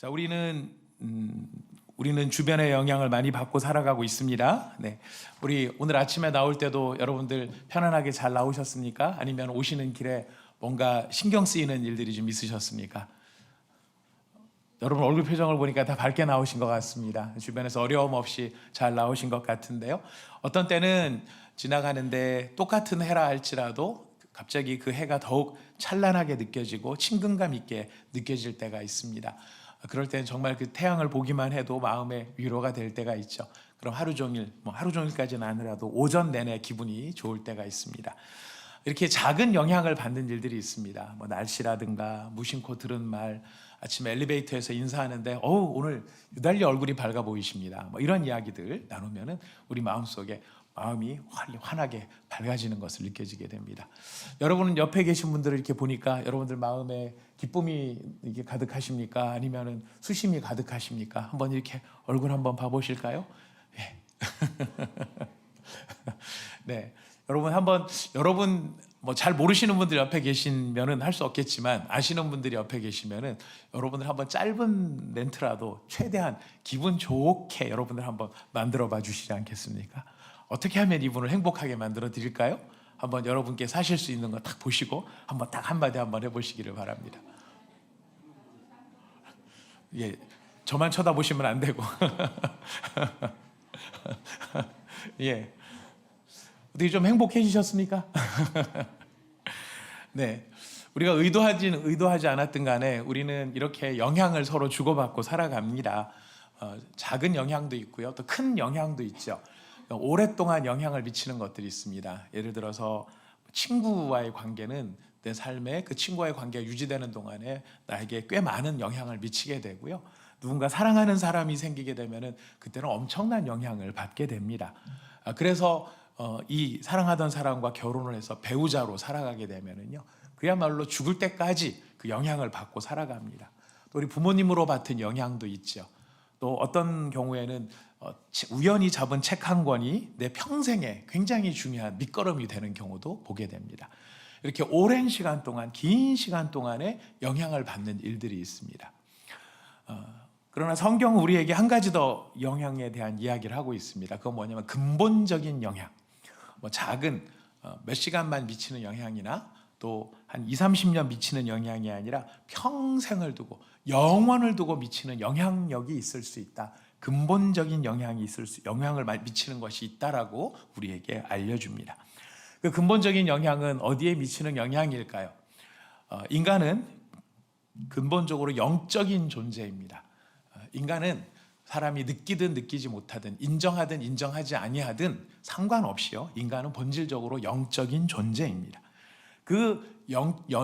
자, 우리는 주변의 영향을 많이 받고 살아가고 있습니다. 네, 우리 오늘 아침에 나올 때도 여러분들 편안하게 잘 나오셨습니까? 아니면 오시는 길에 뭔가 신경 쓰이는 일들이 좀 있으셨습니까? 여러분 얼굴 표정을 보니까 다 밝게 나오신 것 같습니다. 주변에서 어려움 없이 잘 나오신 것 같은데요. 어떤 때는 지나가는데 똑같은 해라 할지라도 갑자기 그 해가 더욱 찬란하게 느껴지고 친근감 있게 느껴질 때가 있습니다. 그럴 때는 정말 그 태양을 보기만 해도 마음의 위로가 될 때가 있죠. 그럼 하루 종일, 하루 종일까지는 아니라도 오전 내내 기분이 좋을 때가 있습니다. 이렇게 작은 영향을 받는 일들이 있습니다. 날씨라든가 무심코 들은 말, 아침에 엘리베이터에서 인사하는데 오늘 유달리 얼굴이 밝아 보이십니다. 이런 이야기들 나누면은 우리 마음속에 마음이 환하게 밝아지는 것을 느껴지게 됩니다. 여러분은 옆에 계신 분들을 이렇게 보니까 여러분들 마음에 기쁨이 이게 가득하십니까? 아니면은 수심이 가득하십니까? 한번 이렇게 얼굴 한번 봐보실까요? 네. 네. 여러분 잘 모르시는 분들 옆에 계시면은 할 수 없겠지만 아시는 분들이 옆에 계시면은 여러분들 한번 짧은 멘트라도 최대한 기분 좋게 여러분들 한번 만들어 봐 주시지 않겠습니까? 어떻게 하면 이분을 행복하게 만들어 드릴까요? 한번 여러분께 사실 수 있는 거 딱 보시고 한번 딱 한마디 한번 해보시기를 바랍니다. 예, 저만 쳐다보시면 안 되고 예, 어떻게 좀 행복해지셨습니까? 네, 우리가 의도하지 않았든 간에 우리는 이렇게 영향을 서로 주고받고 살아갑니다. 작은 영향도 있고요, 또 큰 영향도 있죠. 오랫동안 영향을 미치는 것들이 있습니다. 예를 들어서 친구와의 관계는 내 삶에 그 친구와의 관계가 유지되는 동안에 나에게 꽤 많은 영향을 미치게 되고요. 누군가 사랑하는 사람이 생기게 되면은 그때는 엄청난 영향을 받게 됩니다. 그래서 이 사랑하던 사람과 결혼을 해서 배우자로 살아가게 되면은요, 그야말로 죽을 때까지 그 영향을 받고 살아갑니다. 또 우리 부모님으로 받은 영향도 있죠. 또 어떤 경우에는 우연히 잡은 책 한 권이 내 평생에 굉장히 중요한 밑거름이 되는 경우도 보게 됩니다. 이렇게 오랜 시간 동안, 긴 시간 동안에 영향을 받는 일들이 있습니다. 그러나 성경은 우리에게 한 가지 더 영향에 대한 이야기를 하고 있습니다. 그건 뭐냐면 근본적인 영향. 작은 몇 시간만 미치는 영향이나 또 한 20-30년 미치는 영향이 아니라 평생을 두고 영원을 두고 미치는 영향력이 있을 수 있다. 근본적인 영향을 미치는 것이 있다라고 우리에게 알려줍니다. 그 근본적인 영향은 어디에 미치는 영향일까요? 인간은 근본적으로 영적인 존재입니다. 인간은 사람이 느끼든 느끼지 못하든 인정하든 인정하지 아니하든 상관없이요, 인간은 본질적으로 영적인 존재입니다.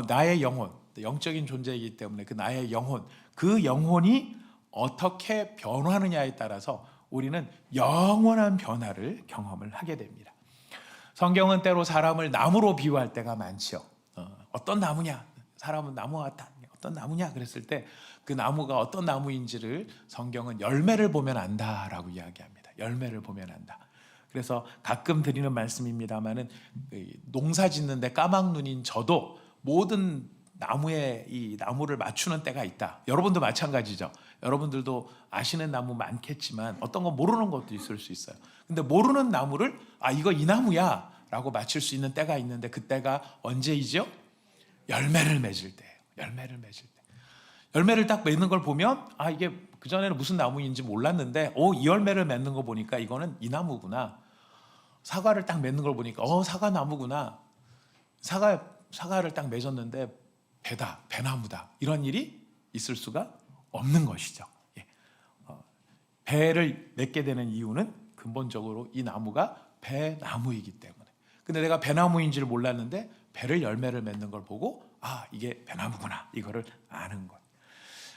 나의 영혼, 영적인 존재이기 때문에 그 나의 영혼, 그 영혼이 어떻게 변화하느냐에 따라서 우리는 영원한 변화를 경험을 하게 됩니다. 성경은 때로 사람을 나무로 비유할 때가 많죠. 어떤 나무냐? 사람은 나무 같다. 어떤 나무냐? 그랬을 때 그 나무가 어떤 나무인지를 성경은 열매를 보면 안다라고 이야기합니다. 열매를 보면 안다. 그래서 가끔 드리는 말씀입니다만은 농사 짓는데 까막눈인 저도 모든 나무에 이 나무를 맞추는 때가 있다. 여러분도 마찬가지죠. 여러분들도 아시는 나무 많겠지만 어떤 건 모르는 것도 있을 수 있어요. 근데 모르는 나무를 이거 이 나무야 라고 맞출 수 있는 때가 있는데 그때가 언제이죠? 열매를 맺을 때예요. 열매를 맺을 때. 열매를 딱 맺는 걸 보면 이게 그전에는 무슨 나무인지 몰랐는데 이 열매를 맺는 거 보니까 이거는 이 나무구나. 사과를 딱 맺는 걸 보니까 사과 나무구나. 사과를 딱 맺었는데 배나무다. 이런 일이 있을 수가 없는 것이죠. 예. 배를 맺게 되는 이유는 근본적으로 이 나무가 배나무이기 때문에. 근데 내가 배나무인지를 몰랐는데 배를 열매를 맺는 걸 보고 이게 배나무구나. 이거를 아는 것.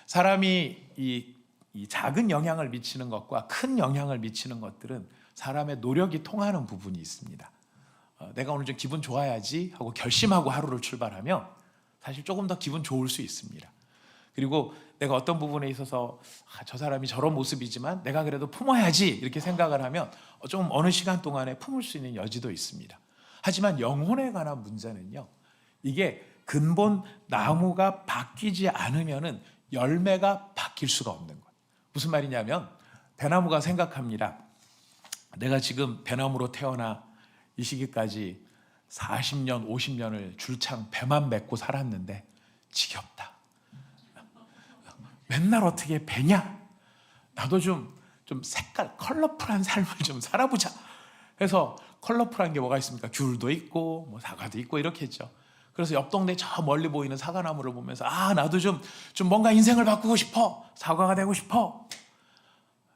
사람이 이 작은 영향을 미치는 것과 큰 영향을 미치는 것들은 사람의 노력이 통하는 부분이 있습니다. 내가 오늘 좀 기분 좋아야지 하고 결심하고 하루를 출발하면 사실 조금 더 기분 좋을 수 있습니다. 그리고 내가 어떤 부분에 있어서 저 사람이 저런 모습이지만 내가 그래도 품어야지 이렇게 생각을 하면 좀 어느 시간 동안에 품을 수 있는 여지도 있습니다. 하지만 영혼에 관한 문제는요, 이게 근본 나무가 바뀌지 않으면은 열매가 바뀔 수가 없는 거예요. 무슨 말이냐면 배나무가 생각합니다. 내가 지금 배나무로 태어나 이 시기까지 40년, 50년을 줄창 배만 맺고 살았는데 지겹다. 맨날 어떻게 배냐? 나도 좀 색깔, 컬러풀한 삶을 좀 살아보자. 그래서 컬러풀한 게 뭐가 있습니까? 귤도 있고 뭐 사과도 있고 이렇게 했죠. 그래서 옆 동네 저 멀리 보이는 사과나무를 보면서 나도 좀 뭔가 인생을 바꾸고 싶어. 사과가 되고 싶어.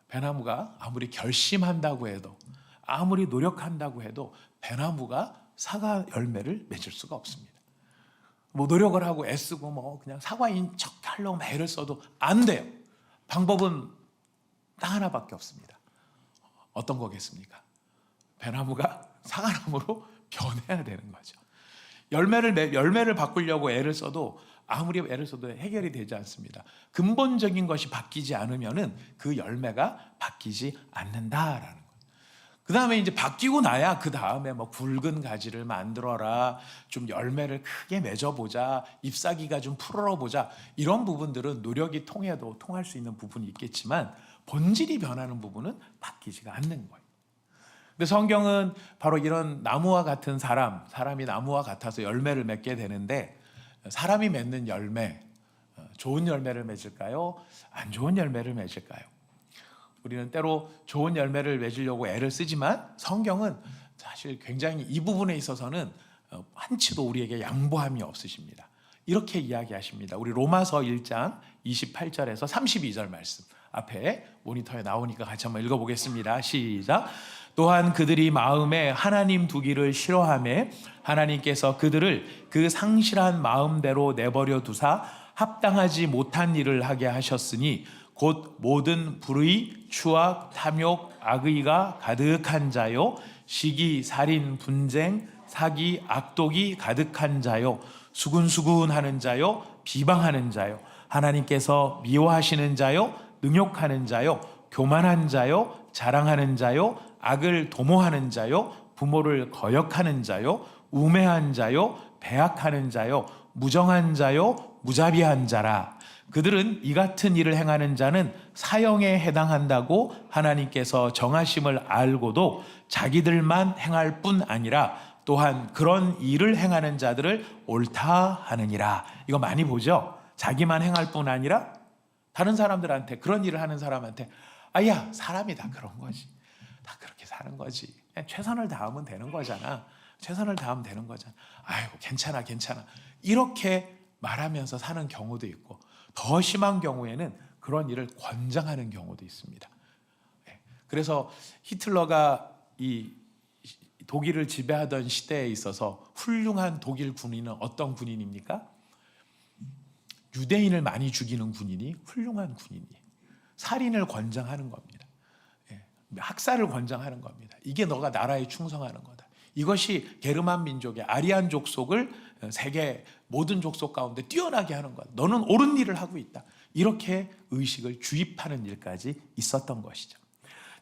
배나무가 아무리 결심한다고 해도, 아무리 노력한다고 해도 배나무가 사과 열매를 맺을 수가 없습니다. 뭐 노력을 하고 애쓰고 뭐 그냥 사과인 척 하려고 막 애를 써도 안 돼요. 방법은 딱 하나밖에 없습니다. 어떤 거겠습니까? 배나무가 사과나무로 변해야 되는 거죠. 열매를 바꾸려고 애를 써도 아무리 애를 써도 해결이 되지 않습니다. 근본적인 것이 바뀌지 않으면은 그 열매가 바뀌지 않는다라는 거예요. 그 다음에 이제 바뀌고 나야 그 다음에 뭐 굵은 가지를 만들어라, 좀 열매를 크게 맺어보자, 잎사귀가 좀 풀어보자, 이런 부분들은 노력이 통해도 통할 수 있는 부분이 있겠지만 본질이 변하는 부분은 바뀌지가 않는 거예요. 근데 성경은 바로 이런 나무와 같은 사람이 나무와 같아서 열매를 맺게 되는데, 사람이 맺는 열매, 좋은 열매를 맺을까요? 안 좋은 열매를 맺을까요? 우리는 때로 좋은 열매를 맺으려고 애를 쓰지만 성경은 사실 굉장히 이 부분에 있어서는 한치도 우리에게 양보함이 없으십니다. 이렇게 이야기하십니다. 우리 로마서 1장 28절에서 32절 말씀 앞에 모니터에 나오니까 같이 한번 읽어보겠습니다. 시작. 또한 그들이 마음에 하나님 두기를 싫어하매 하나님께서 그들을 그 상실한 마음대로 내버려 두사 합당하지 못한 일을 하게 하셨으니 곧 모든 불의, 추악, 탐욕, 악의가 가득한 자요, 시기, 살인, 분쟁, 사기, 악독이 가득한 자요, 수군수군하는 자요, 비방하는 자요, 하나님께서 미워하시는 자요, 능욕하는 자요, 교만한 자요, 자랑하는 자요, 악을 도모하는 자요, 부모를 거역하는 자요, 우매한 자요, 배악하는 자요, 무정한 자요, 무자비한 자라. 그들은 이 같은 일을 행하는 자는 사형에 해당한다고 하나님께서 정하심을 알고도 자기들만 행할 뿐 아니라 또한 그런 일을 행하는 자들을 옳다 하느니라. 이거 많이 보죠? 자기만 행할 뿐 아니라 다른 사람들한테, 그런 일을 하는 사람한테 야, 사람이 다 그런 거지, 다 그렇게 사는 거지, 그냥 최선을 다하면 되는 거잖아, 최선을 다하면 되는 거잖아, 아이고 괜찮아 이렇게 말하면서 사는 경우도 있고, 더 심한 경우에는 그런 일을 권장하는 경우도 있습니다. 그래서 히틀러가 이 독일을 지배하던 시대에 있어서 훌륭한 독일 군인은 어떤 군인입니까? 유대인을 많이 죽이는 군인이 훌륭한 군인이에요. 살인을 권장하는 겁니다. 학살을 권장하는 겁니다. 이게 너가 나라에 충성하는 거다. 이것이 게르만 민족의 아리안 족속을 세계 모든 족속 가운데 뛰어나게 하는 거다. 너는 옳은 일을 하고 있다. 이렇게 의식을 주입하는 일까지 있었던 것이죠.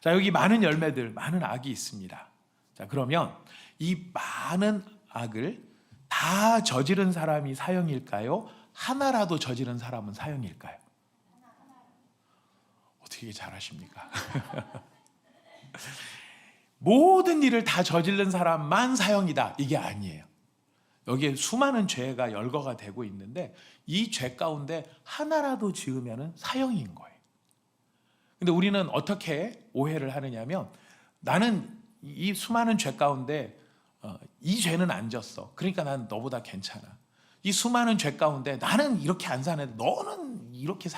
자, 여기 많은 열매들, 많은 악이 있습니다. 자, 그러면 이 많은 악을 다 저지른 사람이 사형일까요? 하나라도 저지른 사람은 사형일까요? 어떻게 잘하십니까? 모든 일을 다 저지른 사람만 사형이다, 이게 아니에요. 여기에 수많은 죄가 열거가 되고 있는데 이 죄 가운데 하나라도 지으면 사형인 거예요. 근데 우리는 어떻게 오해를 하느냐면, 나는 이 수많은 죄 가운데 이 죄는 안 졌어, 그러니까 난 너보다 괜찮아. 이 수많은 죄 가운데 나는 이렇게 안 사는데 너는 이렇게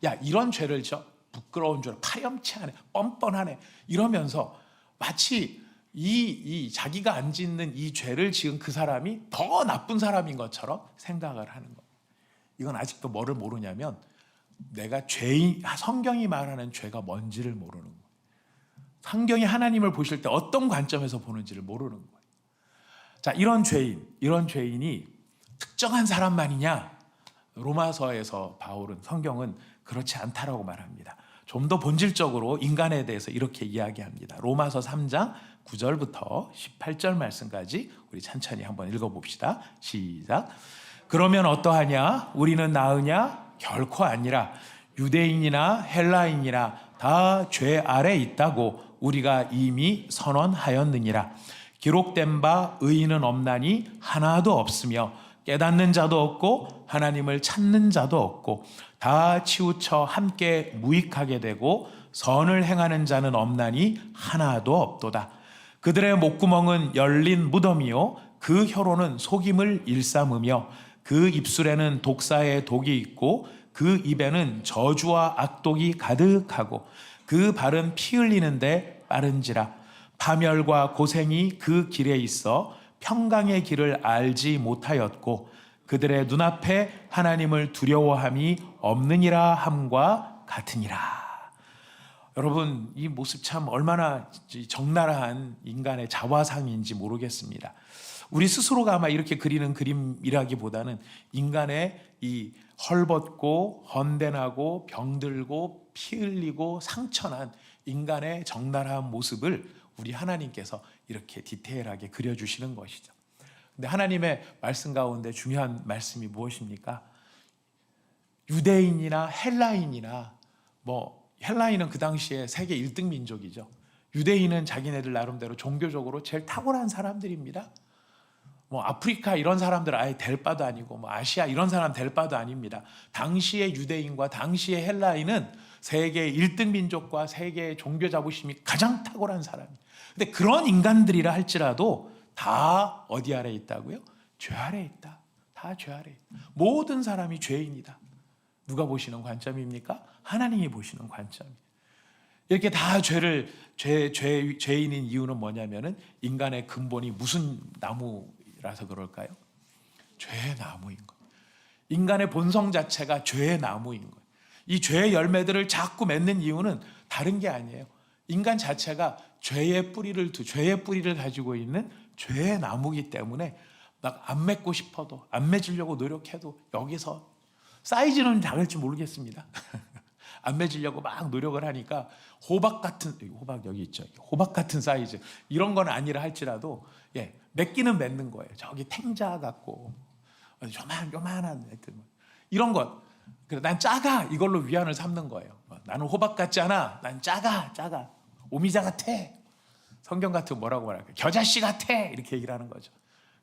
야, 이런 죄를 져? 부끄러운 죄를 파렴치하네, 뻔뻔하네, 이러면서 마치 이 자기가 안 짓는 이 죄를 지은 그 사람이 더 나쁜 사람인 것처럼 생각을 하는 거예요. 이건 아직도 뭐를 모르냐면, 내가 성경이 말하는 죄가 뭔지를 모르는 거예요. 성경이 하나님을 보실 때 어떤 관점에서 보는지를 모르는 거예요. 자, 이런 죄인이 특정한 사람만이냐? 로마서에서 바울은, 성경은 그렇지 않다라고 말합니다. 좀 더 본질적으로 인간에 대해서 이렇게 이야기합니다. 로마서 3장 9절부터 18절 말씀까지 우리 천천히 한번 읽어봅시다. 시작. 그러면 어떠하냐? 우리는 나으냐? 결코 아니라 유대인이나 헬라인이나 다 죄 아래 있다고 우리가 이미 선언하였느니라. 기록된 바 의인은 없나니 하나도 없으며 깨닫는 자도 없고 하나님을 찾는 자도 없고 다 치우쳐 함께 무익하게 되고 선을 행하는 자는 없나니 하나도 없도다. 그들의 목구멍은 열린 무덤이요 그 혀로는 속임을 일삼으며 그 입술에는 독사의 독이 있고 그 입에는 저주와 악독이 가득하고 그 발은 피 흘리는데 빠른지라. 파멸과 고생이 그 길에 있어 평강의 길을 알지 못하였고 그들의 눈앞에 하나님을 두려워함이 없느니라 함과 같으니라. 여러분, 이 모습 참 얼마나 적나라한 인간의 자화상인지 모르겠습니다. 우리 스스로가 아마 이렇게 그리는 그림이라기보다는 인간의 이 헐벗고 헌댄하고 병들고 피 흘리고 상처난 인간의 적나라한 모습을 우리 하나님께서 이렇게 디테일하게 그려주시는 것이죠. 근데 하나님의 말씀 가운데 중요한 말씀이 무엇입니까? 유대인이나 헬라인이나 헬라인은 그 당시에 세계 1등 민족이죠. 유대인은 자기네들 나름대로 종교적으로 제일 탁월한 사람들입니다. 아프리카 이런 사람들 아예 될 바도 아니고 아시아 이런 사람 될 바도 아닙니다. 당시의 유대인과 당시의 헬라인은 세계 1등 민족과 세계의 종교 자부심이 가장 탁월한 사람이에요. 근데 그런 인간들이라 할지라도 다 어디 아래 있다고요? 죄 아래 있다. 다 죄 아래 있다. 모든 사람이 죄인이다. 누가 보시는 관점입니까? 하나님이 보시는 관점이에요. 이렇게 다 죄인인 이유는 뭐냐면은 인간의 근본이 무슨 나무라서 그럴까요? 죄의 나무인 거예요. 인간의 본성 자체가 죄의 나무인 거예요. 이 죄의 열매들을 자꾸 맺는 이유는 다른 게 아니에요. 인간 자체가 죄의 뿌리를 가지고 있는 죄의 나무이기 때문에 막 안 맺고 싶어도 안 맺으려고 노력해도 여기서 사이즈는 작을지 모르겠습니다. 안 맺으려고 막 노력을 하니까 호박 여기 있죠. 호박 같은 사이즈 이런 건 아니라 할지라도 맺기는 맺는 거예요. 저기 탱자 같고 요만한 이런 것. 그래 난 작아 이걸로 위안을 삼는 거예요. 나는 호박 같지 않아. 난 작아. 오미자 같아. 성경 같은 뭐라고 말할까요? 겨자씨 같아 이렇게 얘기를 하는 거죠.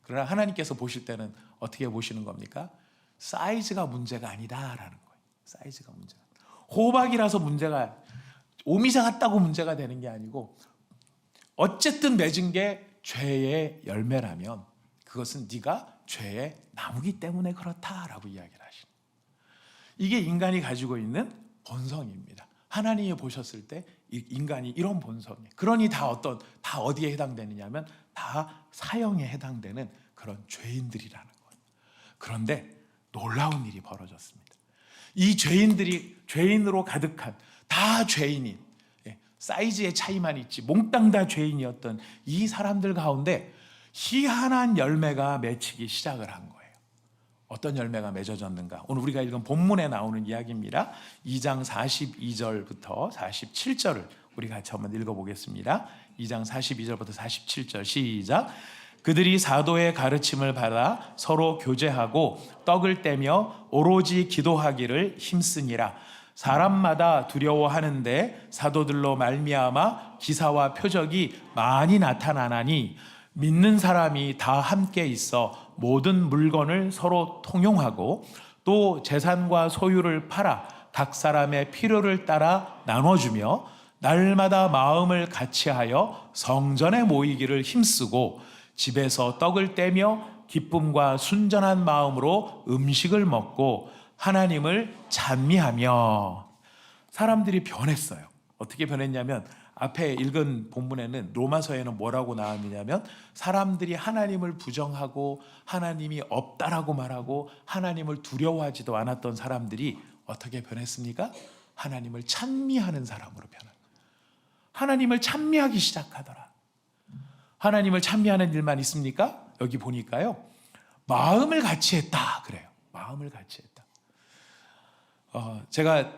그러나 하나님께서 보실 때는 어떻게 보시는 겁니까? 사이즈가 문제가 아니다라는 거예요. 사이즈가 문제가. 호박이라서 문제가 오미자 같다고 문제가 되는 게 아니고 어쨌든 맺은 게 죄의 열매라면 그것은 네가 죄의 나무기 때문에 그렇다라고 이야기를 하시는 거예요. 이게 인간이 가지고 있는 본성입니다. 하나님이 보셨을 때 인간이 이런 본성이에요. 그러니 다 어디에 해당되느냐면 다 사형에 해당되는 그런 죄인들이라는 거예요. 그런데 놀라운 일이 벌어졌습니다. 이 죄인들이 죄인으로 가득한 다 죄인인 사이즈의 차이만 있지 몽땅 다 죄인이었던 이 사람들 가운데 희한한 열매가 맺히기 시작을 한 거예요. 어떤 열매가 맺어졌는가? 오늘 우리가 읽은 본문에 나오는 이야기입니다. 2장 42절부터 47절을 우리 같이 한번 읽어보겠습니다. 2장 42절부터 47절 시작. 그들이 사도의 가르침을 받아 서로 교제하고 떡을 떼며 오로지 기도하기를 힘쓰니라. 사람마다 두려워하는데 사도들로 말미암아 기사와 표적이 많이 나타나나니 믿는 사람이 다 함께 있어 모든 물건을 서로 통용하고 또 재산과 소유를 팔아 각 사람의 필요를 따라 나눠주며 날마다 마음을 같이하여 성전에 모이기를 힘쓰고 집에서 떡을 떼며 기쁨과 순전한 마음으로 음식을 먹고 하나님을 찬미하며. 사람들이 변했어요. 어떻게 변했냐면 앞에 읽은 본문에는 로마서에는 뭐라고 나왔느냐면 사람들이 하나님을 부정하고 하나님이 없다라고 말하고 하나님을 두려워하지도 않았던 사람들이 어떻게 변했습니까? 하나님을 찬미하는 사람으로 변한 거예요. 하나님을 찬미하기 시작하더라. 하나님을 찬미하는 일만 있습니까? 여기 보니까요. 마음을 같이 했다 그래요. 마음을 같이 했다. 제가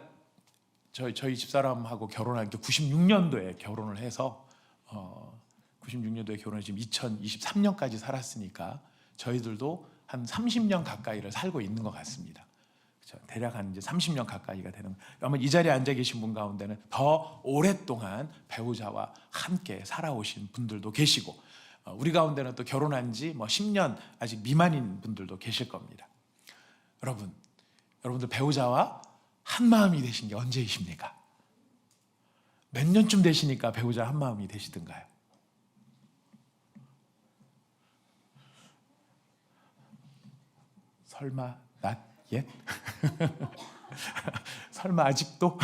저희 집사람하고 결혼할 때 96년도에 결혼을 해서 96년도에 결혼해 지금 2023년까지 살았으니까 저희들도 한 30년 가까이를 살고 있는 것 같습니다. 대략 한 이제 30년 가까이가 되는 거예요. 아마 이 자리에 앉아 계신 분 가운데는 더 오랫동안 배우자와 함께 살아오신 분들도 계시고, 우리 가운데는 또 결혼한 지 뭐 10년 아직 미만인 분들도 계실 겁니다. 여러분들 배우자와 한 마음이 되신 게 언제이십니까? 몇 년쯤 되시니까 배우자 한 마음이 되시던가요? 설마 not yet? 설마 아직도?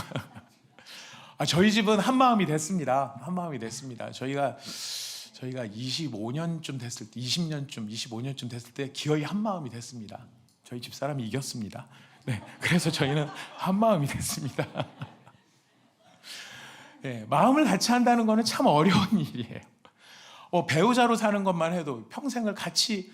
저희 집은 한 마음이 됐습니다. 한 마음이 됐습니다. 저희가 25년쯤 됐을 때, 20년쯤, 25년쯤 됐을 때 기어이 한 마음이 됐습니다. 저희 집 사람이 이겼습니다. 네, 그래서 저희는 한 마음이 됐습니다. 네, 마음을 같이 한다는 것은 참 어려운 일이에요. 배우자로 사는 것만 해도 평생을 같이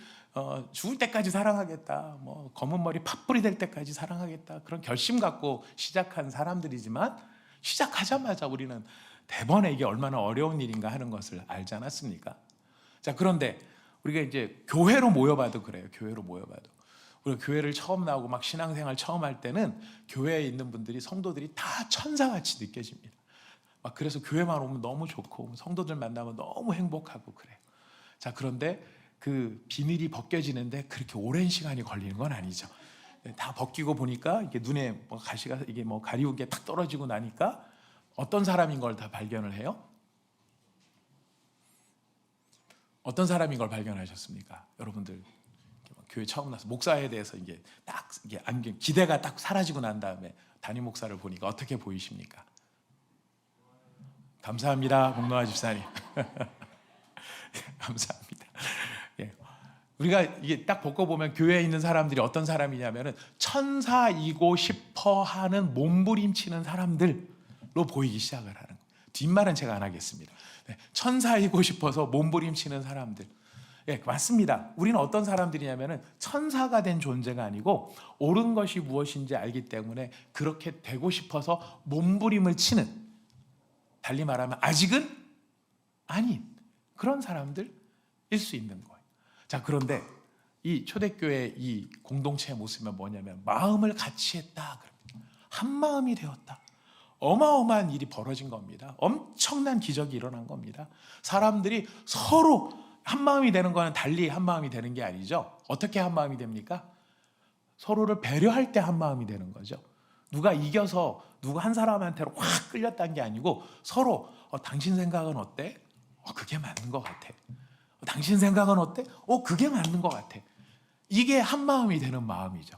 죽을 때까지 사랑하겠다, 뭐 검은 머리 팥불이 될 때까지 사랑하겠다, 그런 결심 갖고 시작한 사람들이지만 시작하자마자 우리는 대번에 이게 얼마나 어려운 일인가 하는 것을 알지 않았습니까? 자, 그런데 우리가 이제 교회로 모여봐도 그래요. 교회로 모여봐도 우리가 교회를 처음 나오고 막 신앙생활 처음 할 때는 교회에 있는 분들이, 성도들이 다 천사같이 느껴집니다. 막 그래서 교회만 오면 너무 좋고 성도들 만나면 너무 행복하고 그래요. 자, 그런데 그 비늘이 벗겨지는데 그렇게 오랜 시간이 걸리는 건 아니죠. 다 벗기고 보니까 이게 눈에 뭐 가시가 이게 뭐 가리운 게 탁 떨어지고 나니까 어떤 사람인 걸 다 발견을 해요? 어떤 사람인 걸 발견하셨습니까? 여러분들 교회 처음 나서 목사에 대해서 이게 딱 이게 안경 기대가 딱 사라지고 난 다음에 담임 목사를 보니까 어떻게 보이십니까? 감사합니다, 복노아 집사님. 감사합니다. 예. 우리가 이게 딱 벗고 보면 교회에 있는 사람들이 어떤 사람이냐면은 천사이고 싶어 하는 몸부림치는 사람들로 보이기 시작을 하는 거예요. 뒷말은 제가 안 하겠습니다. 네. 천사이고 싶어서 몸부림치는 사람들. 예, 맞습니다. 우리는 어떤 사람들이냐면은 천사가 된 존재가 아니고 옳은 것이 무엇인지 알기 때문에 그렇게 되고 싶어서 몸부림을 치는, 달리 말하면 아직은 아닌 그런 사람들일 수 있는 거예요. 자, 그런데 이 초대교회 이 공동체의 모습은 뭐냐면 마음을 같이 했다, 한 마음이 되었다. 어마어마한 일이 벌어진 겁니다. 엄청난 기적이 일어난 겁니다. 사람들이 서로 한 마음이 되는 거는 달리 한 마음이 되는 게 아니죠. 어떻게 한 마음이 됩니까? 서로를 배려할 때 한 마음이 되는 거죠. 누가 이겨서 누구 한 사람한테로 확 끌렸다는 게 아니고 서로 당신 생각은 어때? 그게 맞는 것 같아. 당신 생각은 어때? 그게 맞는 것 같아. 이게 한 마음이 되는 마음이죠.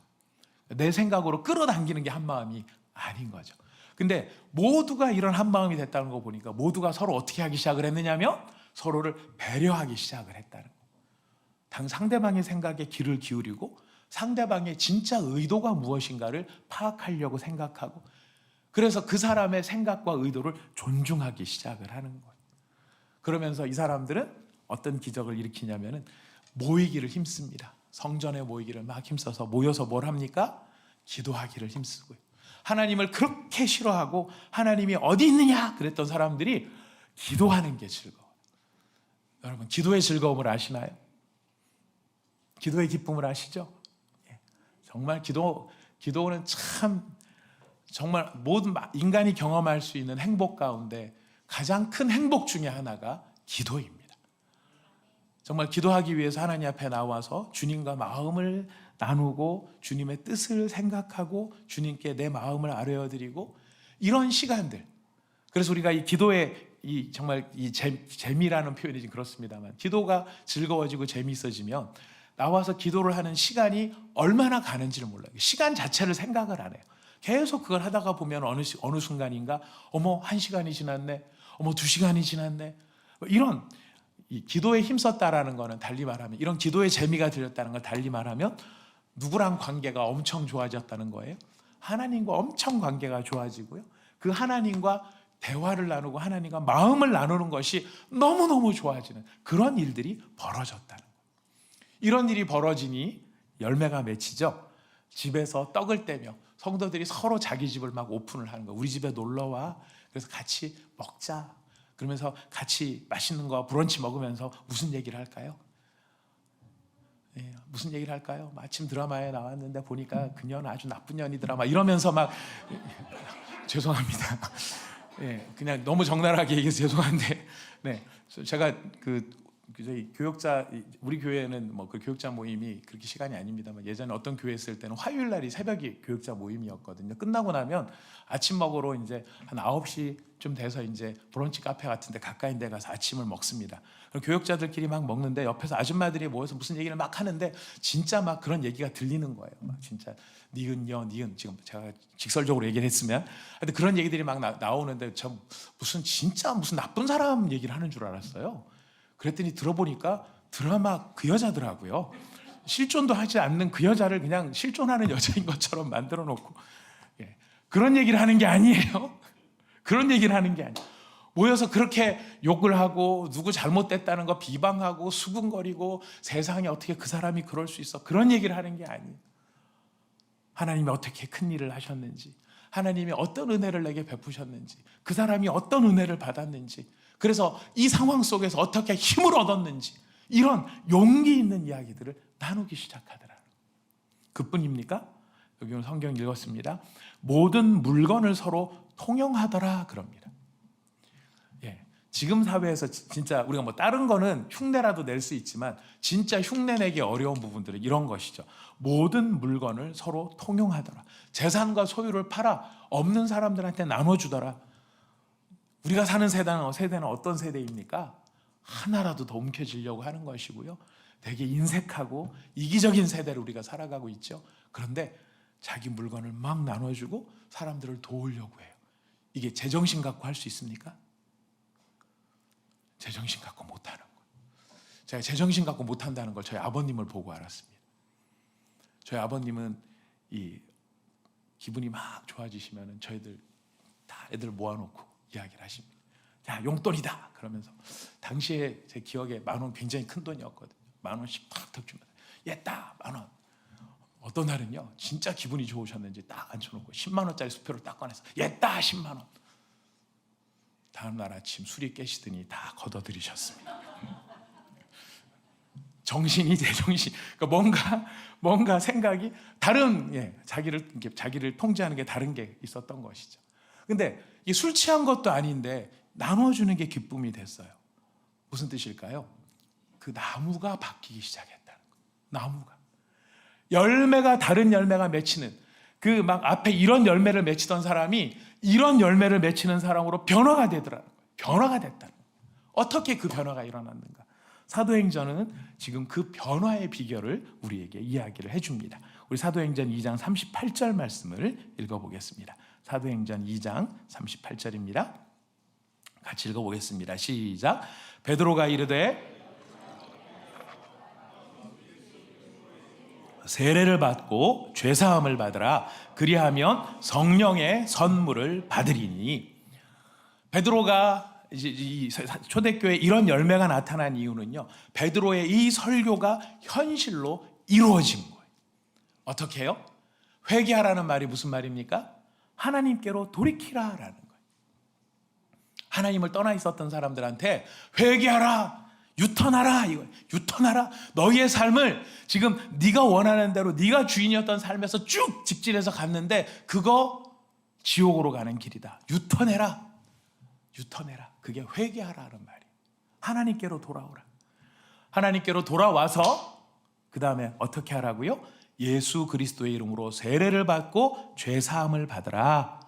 내 생각으로 끌어당기는 게 한 마음이 아닌 거죠. 근데 모두가 이런 한 마음이 됐다는 거 보니까 모두가 서로 어떻게 하기 시작을 했느냐면 서로를 배려하기 시작을 했다는 거. 상대방의 생각에 귀를 기울이고 상대방의 진짜 의도가 무엇인가를 파악하려고 생각하고, 그래서 그 사람의 생각과 의도를 존중하기 시작을 하는 거예요. 그러면서 이 사람들은 어떤 기적을 일으키냐면은 모이기를 힘씁니다. 성전에 모이기를 막 힘써서 모여서 뭘 합니까? 기도하기를 힘쓰고요. 하나님을 그렇게 싫어하고 하나님이 어디 있느냐 그랬던 사람들이 기도하는 게 즐거워요. 여러분, 기도의 즐거움을 아시나요? 기도의 기쁨을 아시죠? 정말 기도는 참 정말 모든 인간이 경험할 수 있는 행복 가운데 가장 큰 행복 중에 하나가 기도입니다. 정말 기도하기 위해서 하나님 앞에 나와서 주님과 마음을 나누고 주님의 뜻을 생각하고 주님께 내 마음을 아뢰어드리고 이런 시간들. 그래서 우리가 이 기도의 정말 재미라는 표현이 좀 그렇습니다만, 기도가 즐거워지고 재미있어지면 나와서 기도를 하는 시간이 얼마나 가는지를 몰라요. 시간 자체를 생각을 안 해요. 계속 그걸 하다가 보면 어느 순간인가 1시간이 지났네, 2시간이 지났네. 이런 이 기도에 힘썼다라는 거는 달리 말하면, 이런 기도의 재미가 들렸다는 걸 달리 말하면 누구랑 관계가 엄청 좋아졌다는 거예요. 하나님과 엄청 관계가 좋아지고요. 그 하나님과 대화를 나누고 하나님과 마음을 나누는 것이 너무너무 좋아지는 그런 일들이 벌어졌다는 거예요. 이런 일이 벌어지니 열매가 맺히죠. 집에서 떡을 떼며 성도들이 서로 자기 집을 막 오픈을 하는 거예요. 우리 집에 놀러와. 그래서 같이 먹자. 그러면서 같이 맛있는 거 브런치 먹으면서 무슨 얘기를 할까요? 예, 무슨 얘기를 할까요? 마침 드라마에 나왔는데 보니까 그녀는 아주 나쁜 년이더라 막 이러면서 막 죄송합니다. 예, 그냥 너무 적나라하게 얘기해서 죄송한데, 네, 제가 저희 교역자, 우리 교회는 뭐 그 교역자 모임이 그렇게 시간이 아닙니다만 예전에 어떤 교회 있을 때는 화요일 날이 새벽이 교역자 모임이었거든요. 끝나고 나면 아침 먹으러 이제 한 9시쯤 돼서 이제 브런치 카페 같은 데 가까이 데 가서 아침을 먹습니다. 그럼 교역자들끼리 막 먹는데 옆에서 아줌마들이 모여서 무슨 얘기를 막 하는데 진짜 막 그런 얘기가 들리는 거예요. 막 진짜 니은 지금 제가 직설적으로 얘기를 했으면 근데 그런 얘기들이 막 나오는데 저 무슨 나쁜 사람 얘기를 하는 줄 알았어요. 그랬더니 들어보니까 드라마 그 여자더라고요. 실존도 하지 않는 그 여자를 그냥 실존하는 여자인 것처럼 만들어 놓고, 예, 그런 얘기를 하는 게 아니에요. 그런 얘기를 하는 게 아니에요. 모여서 그렇게 욕을 하고 누구 잘못됐다는 거 비방하고 수군거리고 세상에 어떻게 그 사람이 그럴 수 있어, 그런 얘기를 하는 게 아니에요. 하나님이 어떻게 큰 일을 하셨는지, 하나님이 어떤 은혜를 내게 베푸셨는지, 그 사람이 어떤 은혜를 받았는지, 그래서 이 상황 속에서 어떻게 힘을 얻었는지, 이런 용기 있는 이야기들을 나누기 시작하더라. 그뿐입니까? 여기 오늘 성경 읽었습니다. 모든 물건을 서로 통용하더라 그럽니다. 예, 지금 사회에서 진짜 우리가 뭐 다른 거는 흉내라도 낼 수 있지만 진짜 흉내 내기 어려운 부분들은 이런 것이죠. 모든 물건을 서로 통용하더라. 재산과 소유를 팔아 없는 사람들한테 나눠주더라. 우리가 사는 세대는 어떤 세대입니까? 하나라도 더 움켜쥐려고 하는 것이고요. 되게 인색하고 이기적인 세대를 우리가 살아가고 있죠. 그런데 자기 물건을 막 나눠주고 사람들을 도우려고 해요. 이게 제정신 갖고 할 수 있습니까? 제정신 갖고 못하는 거예요. 제가 제정신 갖고 못한다는 걸 저희 아버님을 보고 알았습니다. 저희 아버님은 이 기분이 막 좋아지시면 저희들 다 애들 모아놓고 이야기를 하십니다. 야, 용돈이다 그러면서, 당시에 제 기억에 10,000원 굉장히 큰 돈이었거든요. 10,000원씩 팍 주면 얘따 10,000원. 어떤 날은요 진짜 기분이 좋으셨는지 딱 앉혀놓고 10만 원짜리 수표를 딱 꺼내서 얘따 10만 원. 다음날 아침 술이 깨시더니 다 걷어들이셨습니다. 정신이 제정신. 그러니까 뭔가 생각이 다른, 자기를 통제하는 게 다른 게 있었던 것이죠. 근데 이 술 취한 것도 아닌데 나눠주는 게 기쁨이 됐어요. 무슨 뜻일까요? 그 나무가 바뀌기 시작했다는 거예요. 나무가 열매가 다른 열매가 맺히는, 그 막 앞에 이런 열매를 맺히던 사람이 이런 열매를 맺히는 사람으로 변화가 되더라는 거예요. 변화가 됐다는 거예요. 어떻게 그 변화가 일어났는가? 사도행전은 지금 그 변화의 비결을 우리에게 이야기를 해줍니다. 우리 사도행전 2장 38절 말씀을 읽어보겠습니다. 사도행전 2장 38절입니다. 같이 읽어보겠습니다. 시작. 베드로가 이르되 세례를 받고 죄사함을 받으라. 그리하면 성령의 선물을 받으리니. 베드로가 이 초대교회에 이런 열매가 나타난 이유는요, 베드로의 이 설교가 현실로 이루어진 거예요. 어떻게 해요? 회개하라는 말이 무슨 말입니까? 하나님께로 돌이키라라는 거예요. 하나님을 떠나 있었던 사람들한테 회개하라, 유턴하라, 이거 유턴하라. 너희의 삶을 지금 네가 원하는 대로 네가 주인이었던 삶에서 쭉 직진해서 갔는데 그거 지옥으로 가는 길이다. 유턴해라. 그게 회개하라는 말이에요. 하나님께로 돌아오라. 하나님께로 돌아와서 그 다음에 어떻게 하라고요? 예수 그리스도의 이름으로 세례를 받고 죄사함을 받으라.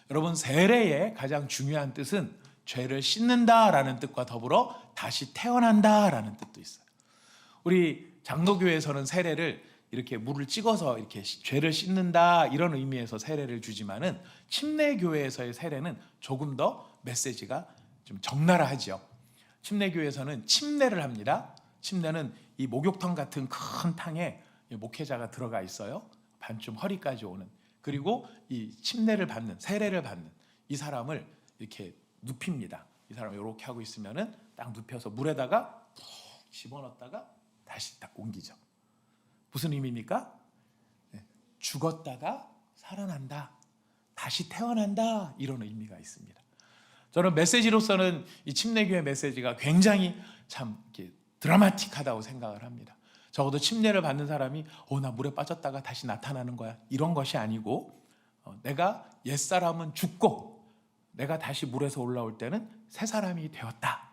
여러분, 세례의 가장 중요한 뜻은 죄를 씻는다라는 뜻과 더불어 다시 태어난다라는 뜻도 있어요. 우리 장로교에서는 세례를 이렇게 물을 찍어서 이렇게 죄를 씻는다 이런 의미에서 세례를 주지만은 침례교회에서의 세례는 조금 더 메시지가 좀 적나라하죠. 침례교회에서는 침례를 합니다. 침례는 이 목욕탕 같은 큰 탕에 목회자가 들어가 있어요. 반쯤 허리까지 오는. 그리고 이 침례를 받는, 세례를 받는 이 사람을 이렇게 눕힙니다. 이 사람 이렇게 하고 있으면은 딱 눕혀서 물에다가 푹 집어넣었다가 다시 딱 옮기죠. 무슨 의미입니까? 죽었다가 살아난다, 다시 태어난다, 이런 의미가 있습니다. 저는 메시지로서는 이 침례교회 메시지가 굉장히 참 이렇게 드라마틱하다고 생각을 합니다. 적어도 침례를 받는 사람이 나 물에 빠졌다가 다시 나타나는 거야, 이런 것이 아니고 내가 옛사람은 죽고 내가 다시 물에서 올라올 때는 새 사람이 되었다.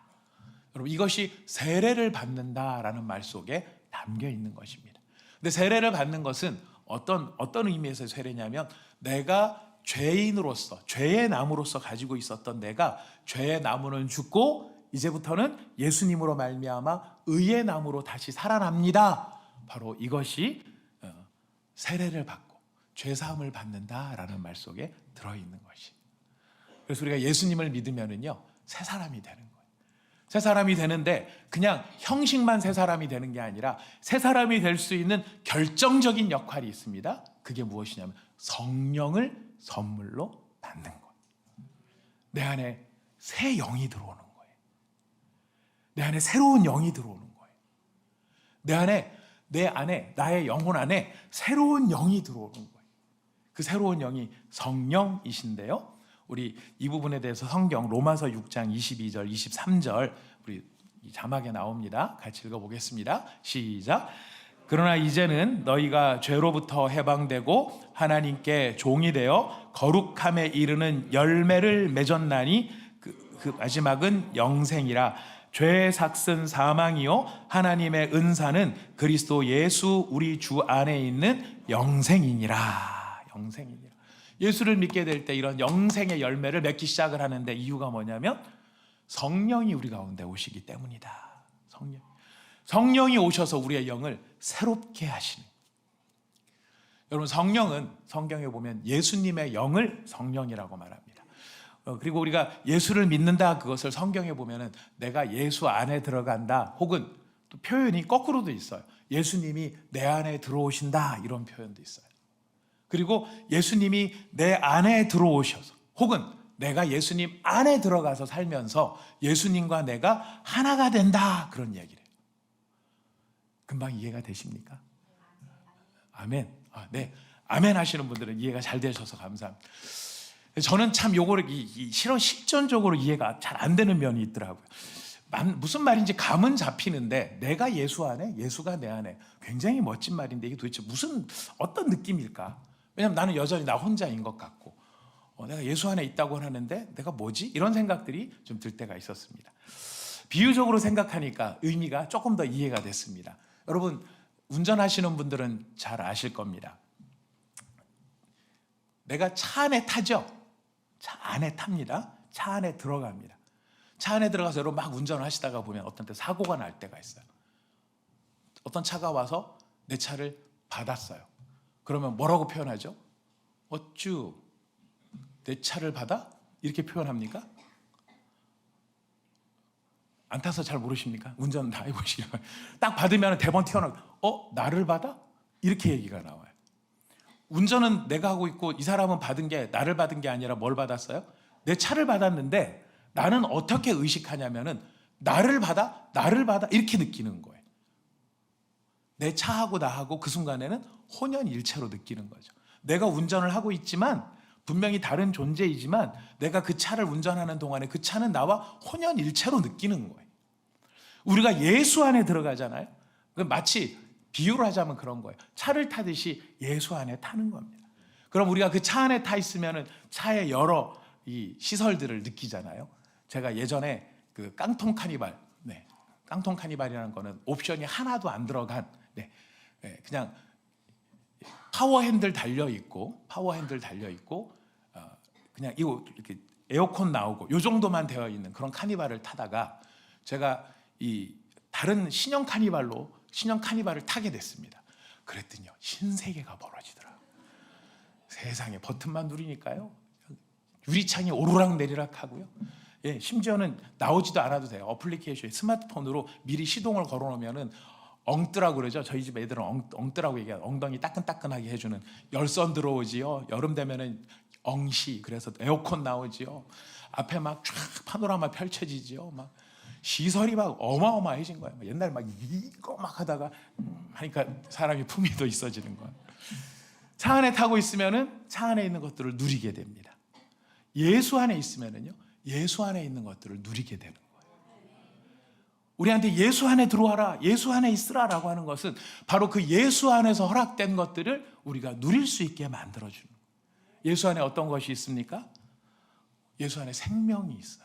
여러분, 이것이 세례를 받는다라는 말 속에 담겨 있는 것입니다. 근데 세례를 받는 것은 어떤 의미에서 세례냐면, 내가 죄인으로서, 죄의 나무로서 가지고 있었던 내가 죄의 나무는 죽고 이제부터는 예수님으로 말미암아 의의 나무로 다시 살아납니다. 바로 이것이 세례를 받고 죄 사함을 받는다라는 말 속에 들어있는 것이. 그래서 우리가 예수님을 믿으면은요, 새 사람이 되는 거예요. 새 사람이 되는데 그냥 형식만 새 사람이 되는 게 아니라 새 사람이 될 수 있는 결정적인 역할이 있습니다. 그게 무엇이냐면 성령을 선물로 받는 거예요. 내 안에 새 영이 들어오는 거예요. 내 안에 새로운 영이 들어오는 거예요. 내 안에 나의 영혼 안에 새로운 영이 들어오는 거예요. 그 새로운 영이 성령이신데요, 우리 이 부분에 대해서 성경 로마서 6장 22절 23절 우리 자막에 나옵니다. 같이 읽어보겠습니다. 시작. 그러나 이제는 너희가 죄로부터 해방되고 하나님께 종이 되어 거룩함에 이르는 열매를 맺었나니 그 마지막은 영생이라. 죄의 삭은 사망이요 하나님의 은사는 그리스도 예수 우리 주 안에 있는 영생이니라. 영생이니라. 예수를 믿게 될 때 이런 영생의 열매를 맺기 시작을 하는데, 이유가 뭐냐면 성령이 우리 가운데 오시기 때문이다. 성령이 오셔서 우리의 영을 새롭게 하시는. 여러분, 성령은 성경에 보면 예수님의 영을 성령이라고 말합니다. 그리고 우리가 예수를 믿는다, 그것을 성경에 보면은 내가 예수 안에 들어간다, 혹은 또 표현이 거꾸로도 있어요. 예수님이 내 안에 들어오신다, 이런 표현도 있어요. 그리고 예수님이 내 안에 들어오셔서, 혹은 내가 예수님 안에 들어가서 살면서 예수님과 내가 하나가 된다, 그런 얘기를 해요. 금방 이해가 되십니까? 아멘. 네. 아멘 하시는 분들은 이해가 잘 되셔서 감사합니다. 저는 참 요거를 실전적으로 이해가 잘 안 되는 면이 있더라고요. 무슨 말인지 감은 잡히는데, 내가 예수 안에, 예수가 내 안에, 굉장히 멋진 말인데 이게 도대체 어떤 느낌일까? 왜냐하면 나는 여전히 나 혼자인 것 같고, 내가 예수 안에 있다고 하는데 내가 뭐지? 이런 생각들이 좀 들 때가 있었습니다. 비유적으로 생각하니까 의미가 조금 더 이해가 됐습니다. 여러분, 운전하시는 분들은 잘 아실 겁니다. 내가 차 안에 타죠? 차 안에 탑니다. 차 안에 들어갑니다. 차 안에 들어가서 여러분 막 운전을 하시다가 보면 어떤 때 사고가 날 때가 있어요. 어떤 차가 와서 내 차를 받았어요. 그러면 뭐라고 표현하죠? 어쭈, 내 차를 받아? 이렇게 표현합니까? 안 타서 잘 모르십니까? 운전 다 해보시면 딱 받으면 대번 튀어나오고, 나를 받아? 이렇게 얘기가 나와요. 운전은 내가 하고 있고 이 사람은 받은 게 나를 받은 게 아니라 뭘 받았어요? 내 차를 받았는데 나는 어떻게 의식하냐면은 나를 받아 이렇게 느끼는 거예요. 내 차하고 나하고 그 순간에는 혼연일체로 느끼는 거죠. 내가 운전을 하고 있지만 분명히 다른 존재이지만 내가 그 차를 운전하는 동안에 그 차는 나와 혼연일체로 느끼는 거예요. 우리가 예수 안에 들어가잖아요. 마치 비유를 하자면 그런 거예요. 차를 타듯이 예수 안에 타는 겁니다. 그럼 우리가 그 차 안에 타 있으면은 차의 여러 이 시설들을 느끼잖아요. 제가 예전에 그 깡통 카니발, 깡통 카니발이라는 거는 옵션이 하나도 안 들어간, 그냥 파워 핸들 달려 있고, 그냥 이거 이렇게 에어컨 나오고 요 정도만 되어 있는 그런 카니발을 타다가 제가 이 다른 신형 카니발을 타게 됐습니다. 그랬더니요, 신세계가 벌어지더라고요. 세상에, 버튼만 누르니까요 유리창이 오르락 내리락 하고요. 심지어는 나오지도 않아도 돼요. 어플리케이션에 스마트폰으로 미리 시동을 걸어놓으면은 엉뜨라고 그러죠. 저희 집 애들은 엉뜨라고 얘기해요. 엉덩이 따끈따끈하게 해주는. 열선 들어오지요. 여름 되면은 엉시, 그래서 에어컨 나오지요. 앞에 막 쫙 파노라마 펼쳐지지요. 막 시설이 막 어마어마해진 거예요. 옛날 막 이거 막 하다가 하니까 사람이 품이 더 있어지는 거예요. 차 안에 타고 있으면은 차 안에 있는 것들을 누리게 됩니다. 예수 안에 있으면은요, 예수 안에 있는 것들을 누리게 되는 거예요. 우리한테 예수 안에 들어와라, 예수 안에 있으라라고 하는 것은 바로 그 예수 안에서 허락된 것들을 우리가 누릴 수 있게 만들어주는 거예요. 예수 안에 어떤 것이 있습니까? 예수 안에 생명이 있어요.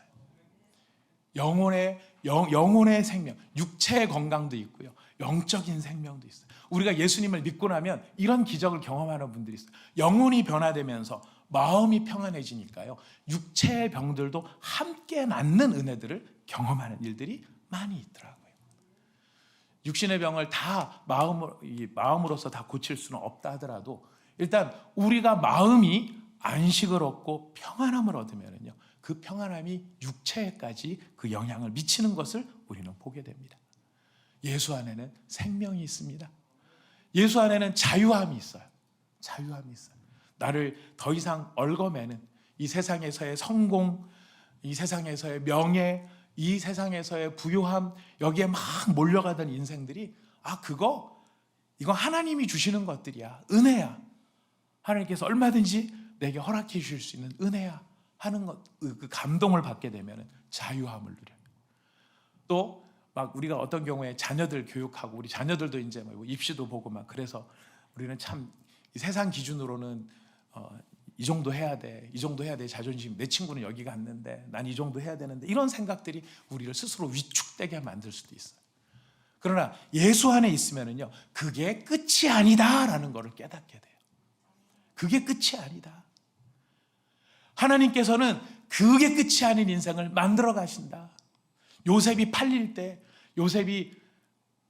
영혼의 생명, 육체의 건강도 있고요, 영적인 생명도 있어요. 우리가 예수님을 믿고 나면 이런 기적을 경험하는 분들이 있어요. 영혼이 변화되면서 마음이 평안해지니까요, 육체의 병들도 함께 낫는 은혜들을 경험하는 일들이 많이 있더라고요. 육신의 병을 다 마음으로서 다 고칠 수는 없다 하더라도 일단 우리가 마음이 안식을 얻고 평안함을 얻으면요, 그 평안함이 육체에까지 그 영향을 미치는 것을 우리는 보게 됩니다. 예수 안에는 생명이 있습니다. 예수 안에는 자유함이 있어요. 자유함이 있어요. 나를 더 이상 얽어매는 이 세상에서의 성공, 이 세상에서의 명예, 이 세상에서의 부요함, 여기에 막 몰려가던 인생들이 이거 하나님이 주시는 것들이야, 은혜야, 하나님께서 얼마든지 내게 허락해 주실 수 있는 은혜야 하는 것, 그 감동을 받게 되면 자유함을 누려요. 또 막 우리가 어떤 경우에 자녀들 교육하고, 우리 자녀들도 이제 뭐 입시도 보고 막, 그래서 우리는 참 세상 기준으로는 이 정도 해야 돼, 이 정도 해야 돼, 자존심, 내 친구는 여기 갔는데 난 이 정도 해야 되는데, 이런 생각들이 우리를 스스로 위축되게 만들 수도 있어요. 그러나 예수 안에 있으면은요, 그게 끝이 아니다라는 것을 깨닫게 돼요. 그게 끝이 아니다. 하나님께서는 그게 끝이 아닌 인생을 만들어 가신다. 요셉이 팔릴 때, 요셉이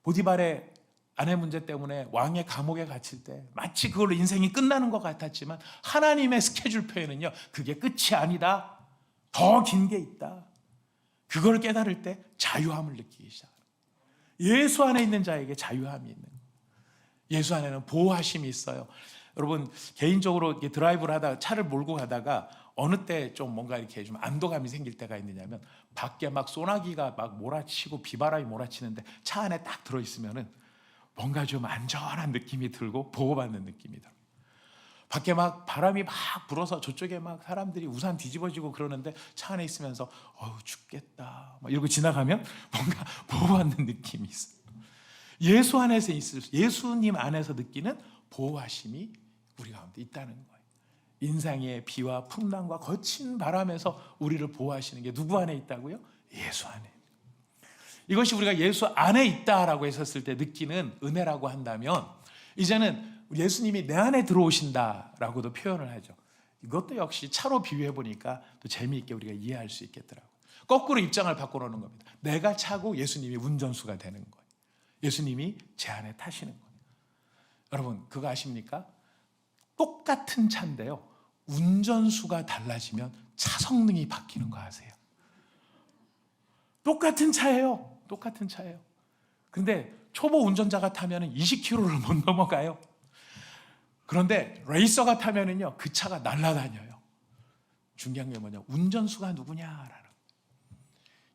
보디발의 아내 문제 때문에 왕의 감옥에 갇힐 때 마치 그걸로 인생이 끝나는 것 같았지만, 하나님의 스케줄표에는요, 그게 끝이 아니다, 더 긴 게 있다. 그걸 깨달을 때 자유함을 느끼기 시작합니다. 예수 안에 있는 자에게 자유함이 있는 거예요. 예수 안에는 보호하심이 있어요. 여러분, 개인적으로 이렇게 드라이브를 하다가, 차를 몰고 가다가 어느 때 좀 뭔가 이렇게 좀 안도감이 생길 때가 있느냐면, 밖에 막 소나기가 막 몰아치고 비바람이 몰아치는데 차 안에 딱 들어있으면은 뭔가 좀 안전한 느낌이 들고 보호받는 느낌이 들어요. 밖에 막 바람이 막 불어서 저쪽에 막 사람들이 우산 뒤집어지고 그러는데 차 안에 있으면서 춥겠다 막 이러고 지나가면 뭔가 보호받는 느낌이 있어요. 예수 안에서 예수님 안에서 느끼는 보호하심이 우리 가운데 있다는 거예요. 인생의 비와 풍랑과 거친 바람에서 우리를 보호하시는 게 누구 안에 있다고요? 예수 안에. 이것이 우리가 예수 안에 있다라고 했었을 때 느끼는 은혜라고 한다면, 이제는 예수님이 내 안에 들어오신다라고도 표현을 하죠. 이것도 역시 차로 비유해 보니까 또 재미있게 우리가 이해할 수 있겠더라고요. 거꾸로 입장을 바꿔놓는 겁니다. 내가 차고 예수님이 운전수가 되는 거예요. 예수님이 제 안에 타시는 거예요. 여러분, 그거 아십니까? 똑같은 차인데요, 운전수가 달라지면 차 성능이 바뀌는 거 아세요? 똑같은 차예요. 똑같은 차예요. 근데 초보 운전자가 타면 20km를 못 넘어가요. 그런데 레이서가 타면은요, 그 차가 날아다녀요. 중요한 게 뭐냐? 운전수가 누구냐라는.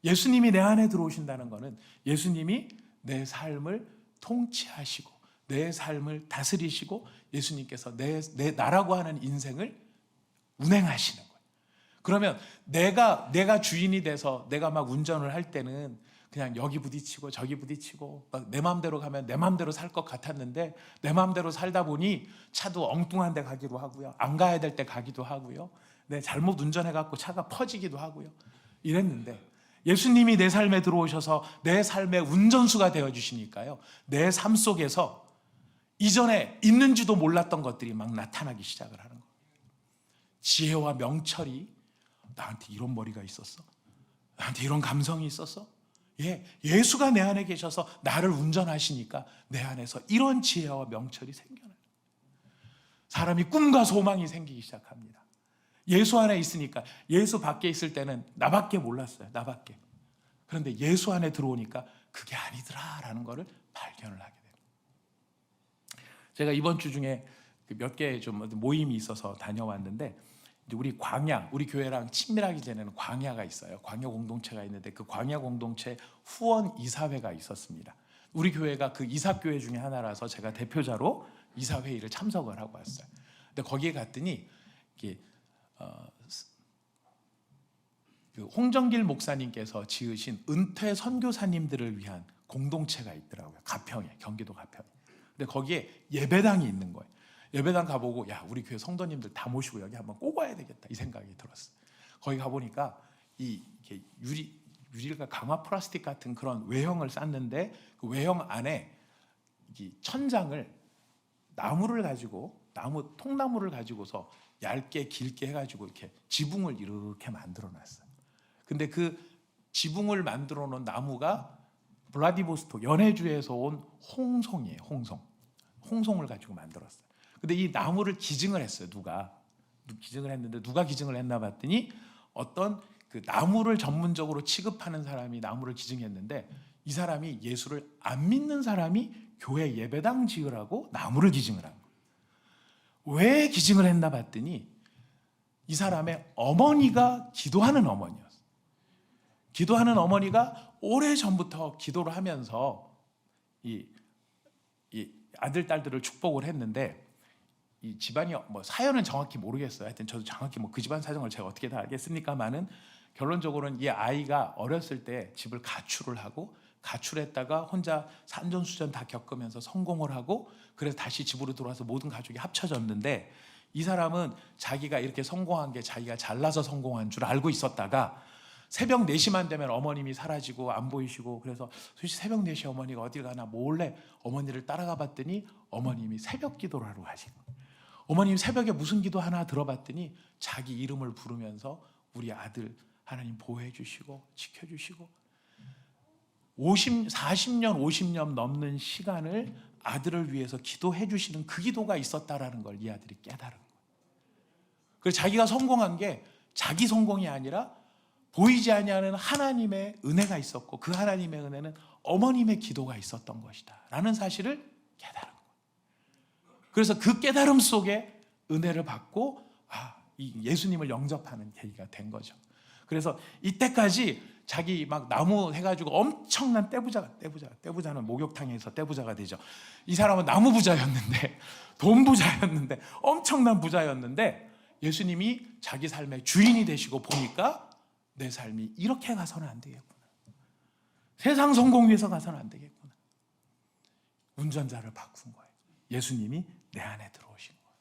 예수님이 내 안에 들어오신다는 것은 예수님이 내 삶을 통치하시고 내 삶을 다스리시고 예수님께서 내 나라고 하는 인생을 운행하시는 거예요. 그러면 내가 주인이 돼서 내가 막 운전을 할 때는 그냥 여기 부딪히고 저기 부딪히고 막 내 마음대로 가면 내 마음대로 살 것 같았는데, 내 마음대로 살다 보니 차도 엉뚱한 데 가기도 하고요, 안 가야 될 때 가기도 하고요, 내 잘못 운전해갖고 차가 퍼지기도 하고요, 이랬는데 예수님이 내 삶에 들어오셔서 내 삶의 운전수가 되어주시니까요, 내 삶 속에서 이전에 있는지도 몰랐던 것들이 막 나타나기 시작을 하는 거예요. 지혜와 명철이, 나한테 이런 머리가 있었어? 나한테 이런 감성이 있었어? 예수가 내 안에 계셔서 나를 운전하시니까 내 안에서 이런 지혜와 명철이 생겨나요. 사람이 꿈과 소망이 생기기 시작합니다. 예수 안에 있으니까. 예수 밖에 있을 때는 나밖에 몰랐어요. 나밖에. 그런데 예수 안에 들어오니까 그게 아니더라라는 것을 발견을 하게 됩니다. 제가 이번 주 중에 몇 개 좀 모임이 있어서 다녀왔는데, 우리 광야, 우리 교회랑 친밀하게 지내는 광야가 있어요. 광야 공동체가 있는데 그 광야 공동체 후원 이사회가 있었습니다. 우리 교회가 그 이사교회 중에 하나라서 제가 대표자로 이사회의를 참석을 하고 왔어요. 근데 거기에 갔더니 이게 그 홍정길 목사님께서 지으신 은퇴 선교사님들을 위한 공동체가 있더라고요. 가평에, 경기도 가평에. 근데 거기에 예배당이 있는 거예요. 예배당 가보고 야, 우리 교회 성도님들 다 모시고 여기 한번 꼭 와야 되겠다 이 생각이 들었어요. 거기 가보니까 이렇게 유리가 강화 플라스틱 같은 그런 외형을 쌌는데 그 외형 안에 이 천장을 통나무를 가지고서 얇게 길게 해가지고 이렇게 지붕을 이렇게 만들어 놨어요. 근데 그 지붕을 만들어 놓은 나무가 블라디보스토크 연해주에서 온 홍송이에요. 홍송을 가지고 만들었어요. 근데 이 나무를 기증을 했어요. 누가 기증을 했나 봤더니 어떤 그 나무를 전문적으로 취급하는 사람이 나무를 기증했는데 이 사람이 예수를 안 믿는 사람이 교회 예배당 지으라고 나무를 기증을 한 거예요. 왜 기증을 했나 봤더니 이 사람의 어머니가 기도하는 어머니였어요. 기도하는 어머니가 오래전부터 기도를 하면서 이 아들, 딸들을 축복을 했는데 이 집안이 뭐 사연은 정확히 모르겠어요. 하여튼 저도 정확히 뭐 그 집안 사정을 제가 어떻게 다 알겠습니까만은 결론적으로는 이 아이가 어렸을 때 집을 가출을 하고 가출했다가 혼자 산전수전 다 겪으면서 성공을 하고 그래서 다시 집으로 들어와서 모든 가족이 합쳐졌는데 이 사람은 자기가 이렇게 성공한 게 자기가 잘나서 성공한 줄 알고 있었다가 새벽 4시만 되면 어머님이 사라지고 안 보이시고 그래서 솔직히 새벽 4시에 어머니가 어딜 가나 몰래 어머니를 따라가 봤더니 어머님이 새벽 기도를 하러 가신 거예요. 어머님 새벽에 무슨 기도 하나 들어봤더니 자기 이름을 부르면서 우리 아들 하나님 보호해 주시고 지켜주시고 40년 50년 넘는 시간을 아들을 위해서 기도해 주시는 그 기도가 있었다라는 걸 이 아들이 깨달은 거예요. 그래서 자기가 성공한 게 자기 성공이 아니라 보이지 아니하는 하나님의 은혜가 있었고 그 하나님의 은혜는 어머님의 기도가 있었던 것이다 라는 사실을 깨달은 거예요. 그래서 그 깨달음 속에 은혜를 받고 이 예수님을 영접하는 계기가 된 거죠. 그래서 이때까지 자기 막 나무 해가지고 엄청난 떼부자는 목욕탕에서 떼부자가 되죠. 이 사람은 나무 부자였는데 돈 부자였는데 엄청난 부자였는데 예수님이 자기 삶의 주인이 되시고 보니까 내 삶이 이렇게 가서는 안 되겠구나. 세상 성공 위해서 가서는 안 되겠구나. 운전자를 바꾼 거예요. 예수님이 내 안에 들어오신 거예요.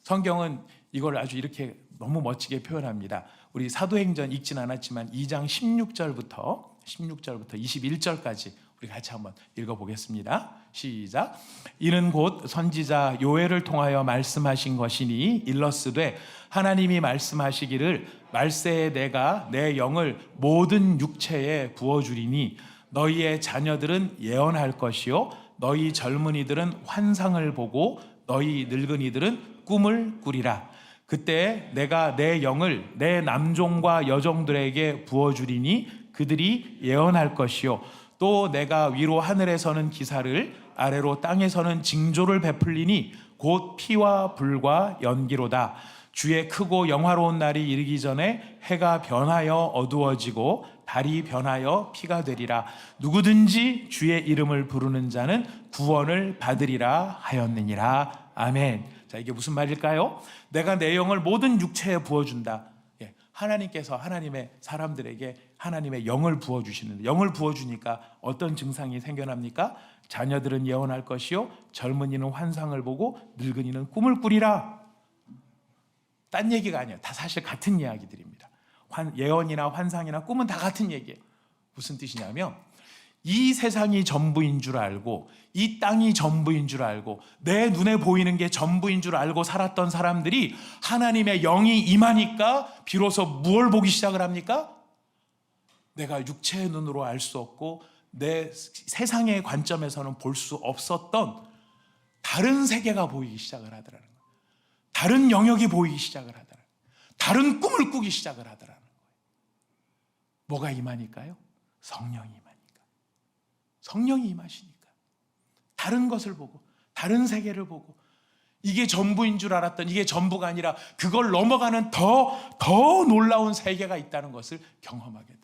성경은 이걸 아주 이렇게 너무 멋지게 표현합니다. 우리 사도행전 읽진 않았지만 2장 16절부터 21절까지 우리 같이 한번 읽어보겠습니다. 시작. 이는 곧 선지자 요엘을 통하여 말씀하신 것이니 일러스되 하나님이 말씀하시기를 말세에 내가 내 영을 모든 육체에 부어주리니 너희의 자녀들은 예언할 것이요 너희 젊은이들은 환상을 보고 너희 늙은이들은 꿈을 꾸리라. 그때 내가 내 영을 내 남종과 여종들에게 부어주리니 그들이 예언할 것이요 또 내가 위로 하늘에서는 기사를 아래로 땅에서는 징조를 베풀리니 곧 피와 불과 연기로다. 주의 크고 영화로운 날이 이르기 전에 해가 변하여 어두워지고 달이 변하여 피가 되리라. 누구든지 주의 이름을 부르는 자는 구원을 받으리라 하였느니라. 아멘. 자, 이게 무슨 말일까요? 내가 내 영을 모든 육체에 부어준다. 하나님께서 하나님의 사람들에게 하나님의 영을 부어주시는데 영을 부어주니까 어떤 증상이 생겨납니까? 자녀들은 예언할 것이요 젊은이는 환상을 보고 늙은이는 꿈을 꾸리라. 딴 얘기가 아니에요. 다 사실 같은 이야기들입니다. 예언이나 환상이나 꿈은 다 같은 얘기예요. 무슨 뜻이냐면 이 세상이 전부인 줄 알고 이 땅이 전부인 줄 알고 내 눈에 보이는 게 전부인 줄 알고 살았던 사람들이 하나님의 영이 임하니까 비로소 무엇을 보기 시작을 합니까? 내가 육체의 눈으로 알 수 없고 내 세상의 관점에서는 볼 수 없었던 다른 세계가 보이기 시작을 하더라는 거예요. 다른 영역이 보이기 시작을 하더라는 거예요. 다른 꿈을 꾸기 시작을 하더라는 거예요. 뭐가 임하니까요? 성령이 임하니까. 성령이 임하시니까 다른 것을 보고 다른 세계를 보고 이게 전부인 줄 알았던 이게 전부가 아니라 그걸 넘어가는 더 놀라운 세계가 있다는 것을 경험하게 되는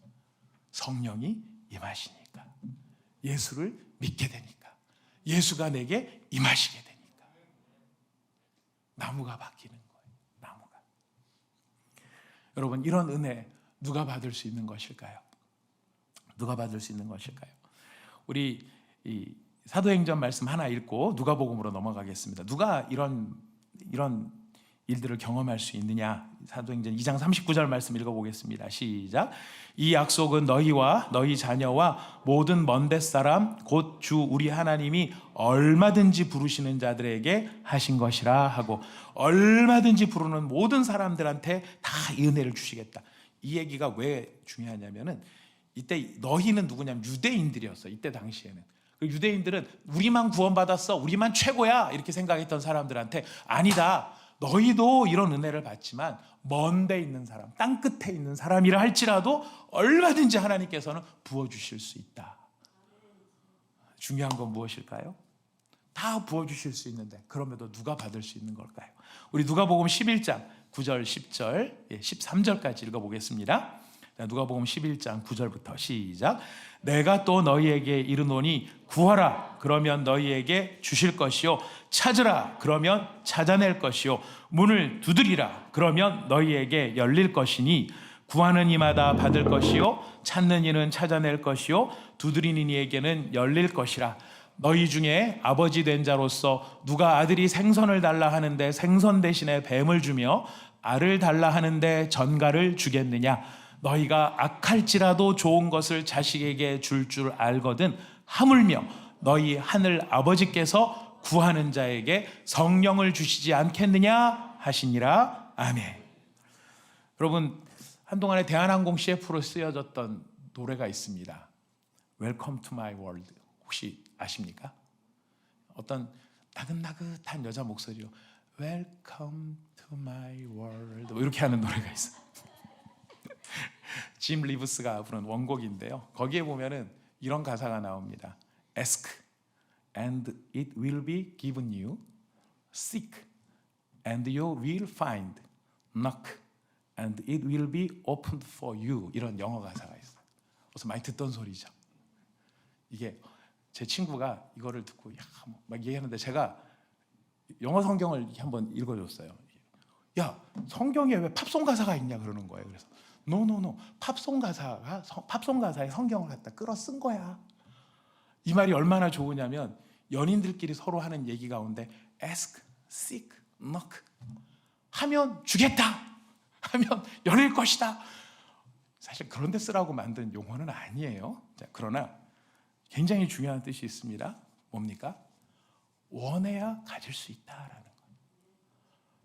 거예요. 성령이 임하시니까 예수를 믿게 되니까 예수가 내게 임하시게 되니까 나무가 바뀌는 거예요. 나무가. 여러분, 이런 은혜 누가 받을 수 있는 것일까요? 누가 받을 수 있는 것일까요? 우리 이 사도행전 말씀 하나 읽고 누가복음으로 넘어가겠습니다. 누가 이런 일들을 경험할 수 있느냐? 사도행전 2장 39절 말씀 읽어보겠습니다. 시작. 이 약속은 너희와 너희 자녀와 모든 먼데 사람 곧 주 우리 하나님이 얼마든지 부르시는 자들에게 하신 것이라 하고, 얼마든지 부르는 모든 사람들한테 다 이 은혜를 주시겠다. 이 얘기가 왜 중요하냐면은 이때 너희는 누구냐면 유대인들이었어. 이때 당시에는 그 유대인들은 우리만 구원받았어, 우리만 최고야 이렇게 생각했던 사람들한테 아니다, 너희도 이런 은혜를 받지만 먼 데 있는 사람, 땅 끝에 있는 사람이라 할지라도 얼마든지 하나님께서는 부어주실 수 있다. 중요한 건 무엇일까요? 다 부어주실 수 있는데 그럼에도 누가 받을 수 있는 걸까요? 우리 누가복음 11장 9절 10절 13절까지 읽어보겠습니다. 누가복음 11장 9절부터 시작. 내가 또 너희에게 이르노니 구하라 그러면 너희에게 주실 것이요, 찾으라 그러면 찾아낼 것이요, 문을 두드리라 그러면 너희에게 열릴 것이니 구하는 이마다 받을 것이요, 찾는 이는 찾아낼 것이요, 두드리는 이에게는 열릴 것이라. 너희 중에 아버지 된 자로서 누가 아들이 생선을 달라 하는데 생선 대신에 뱀을 주며 알을 달라 하는데 전갈을 주겠느냐? 너희가 악할지라도 좋은 것을 자식에게 줄 줄 알거든 하물며 너희 하늘 아버지께서 구하는 자에게 성령을 주시지 않겠느냐 하시니라. 아멘. 여러분, 한동안에 대한항공 CF로 쓰여졌던 노래가 있습니다. Welcome to my world. 혹시 아십니까? 어떤 나긋나긋한 여자 목소리로 Welcome to my world 이렇게 하는 노래가 있어요. 짐 리브스가 부른 원곡인데요. 거기에 보면은 이런 가사가 나옵니다. Ask and it will be given you. Seek and you will find. Knock and it will be opened for you. 이런 영어 가사가 있어요. 그래서 많이 듣던 소리죠. 이게 제 친구가 이거를 듣고 막 얘기하는데 제가 영어 성경을 한번 읽어줬어요. 야, 성경에 왜 팝송 가사가 있냐 그러는 거예요. 그래서 노 팝송 가사에 성경을 갖다 끌어 쓴 거야. 이 말이 얼마나 좋으냐면 연인들끼리 서로 하는 얘기 가운데 ask, seek, knock 하면 주겠다, 하면 열릴 것이다. 사실 그런 데 쓰라고 만든 용어는 아니에요. 자, 그러나 굉장히 중요한 뜻이 있습니다. 뭡니까? 원해야 가질 수 있다라는 거.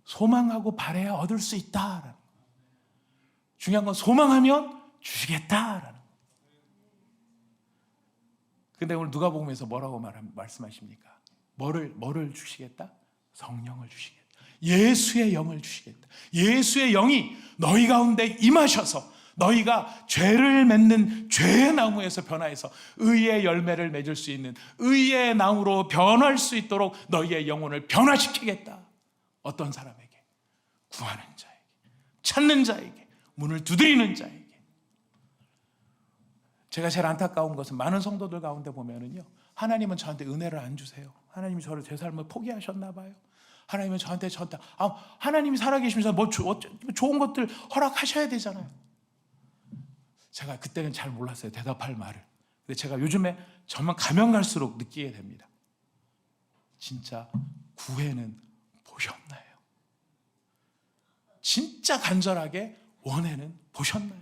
소망하고 바라야 얻을 수 있다라는 거. 중요한 건 소망하면 주시겠다라는 거. 근데 오늘 누가복음에서 뭐라고 말씀하십니까? 뭐를 주시겠다? 성령을 주시겠다. 예수의 영을 주시겠다. 예수의 영이 너희 가운데 임하셔서 너희가 죄를 맺는 죄의 나무에서 변화해서 의의 열매를 맺을 수 있는 의의 나무로 변할 수 있도록 너희의 영혼을 변화시키겠다. 어떤 사람에게? 구하는 자에게, 찾는 자에게, 문을 두드리는 자에게. 제가 제일 안타까운 것은 많은 성도들 가운데 보면은요, 하나님은 저한테 은혜를 안 주세요. 하나님이 저를 제 삶을 포기하셨나 봐요. 하나님은 저한테 하나님이 살아계시면서 뭐 좋은 것들 허락하셔야 되잖아요. 제가 그때는 잘 몰랐어요, 대답할 말을. 근데 제가 요즘에 정말 가면 갈수록 느끼게 됩니다. 진짜 구애는 보셨나요? 진짜 간절하게 원해는 보셨나요?